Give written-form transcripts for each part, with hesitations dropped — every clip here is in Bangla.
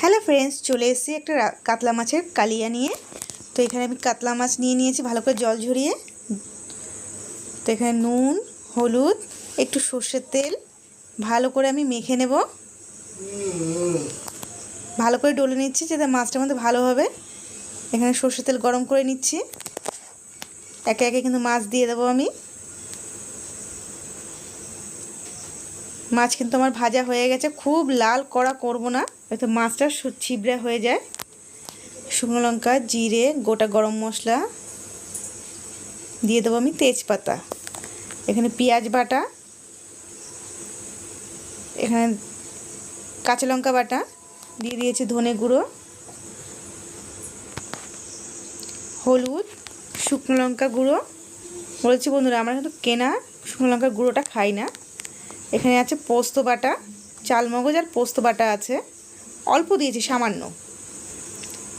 হ্যালো ফ্রেন্ডস, চলে এসেছি একটা কাতলা মাছের কালিয়া নিয়ে। তো এখানে আমি কাতলা মাছ নিয়ে নিয়েছি ভালো করে জল ঝরিয়ে। তো এখানে নুন, হলুদ, একটু সর্ষের তেল ভালো করে আমি মেখে নেব। ভালো করে ডলে নিচ্ছি যাতে মাছটার মধ্যে ভালো হবে। এখানে সর্ষের তেল গরম করে নিচ্ছি। একে একে কিন্তু মাছ দিয়ে দেবো আমি। মাছ কিন্তু আমার ভাজা হয়ে গেছে, খুব লাল কড়া করব না, হয়তো মাছটা ছিবড়া হয়ে যায়। শুকনো লঙ্কা, জিরে, গোটা গরম মশলা দিয়ে দেবো আমি, তেজপাতা, এখানে পেঁয়াজ বাটা, এখানে কাঁচা লঙ্কা বাটা দিয়ে দিয়েছি, ধনে গুঁড়ো, হলুদ, শুকনো লঙ্কা গুঁড়ো। বলেছি বন্ধুরা, আমরা কিন্তু কেনা শুকনো লঙ্কার গুঁড়োটা খাই না। এখানে আছে পোস্ত বাটা, চালমগজ আর পোস্ত বাটা আছে, অল্প দিয়েছি সামান্য।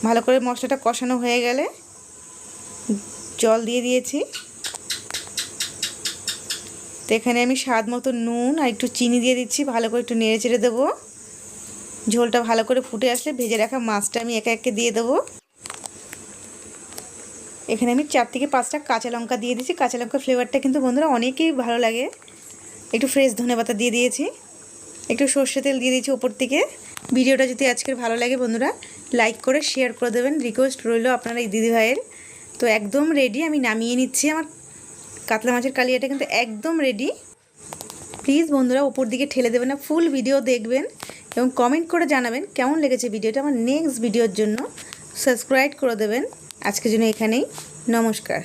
ভালো করে মশলাটা কষানো হয়ে গেলে জল দিয়ে দিয়েছি। তো এখানে আমি স্বাদ মতো নুন আর একটু চিনি দিয়ে দিচ্ছি, ভালো করে একটু নেড়ে চেড়ে দেবো। ঝোলটা ভালো করে ফুটে আসলে ভেজে রাখা মাছটা আমি একে একে দিয়ে দেবো। এখানে আমি 4 থেকে 5টা কাঁচা লঙ্কা দিয়ে দিয়েছি। কাঁচা লঙ্কার ফ্লেভারটা কিন্তু বন্ধুরা অনেকেই ভালো লাগে। একটু ফ্রেশ ধনেপাতা দিয়ে দিয়েছি, একটু সর্ষে তেল দিয়ে দিয়েছি ওপর থেকে। ভিডিওটা যদি আজকের ভালো লাগে বন্ধুরা, লাইক করে শেয়ার করে দেবেন, রিকোয়েস্ট রইল আপনারা এই দিদি ভাইয়ের। তো একদম রেডি, আমি নামিয়ে নিচ্ছি। আমার কাতলা মাছের কালিয়াটা কিন্তু একদম রেডি। প্লিজ বন্ধুরা ওপর দিকে ঠেলে দেবেন না, ফুল ভিডিও দেখবেন এবং কমেন্ট করে জানাবেন কেমন লেগেছে ভিডিওটা। আমার নেক্সট ভিডিওর জন্য সাবস্ক্রাইব করে দেবেন। আজকের জন্য এখানেই, নমস্কার।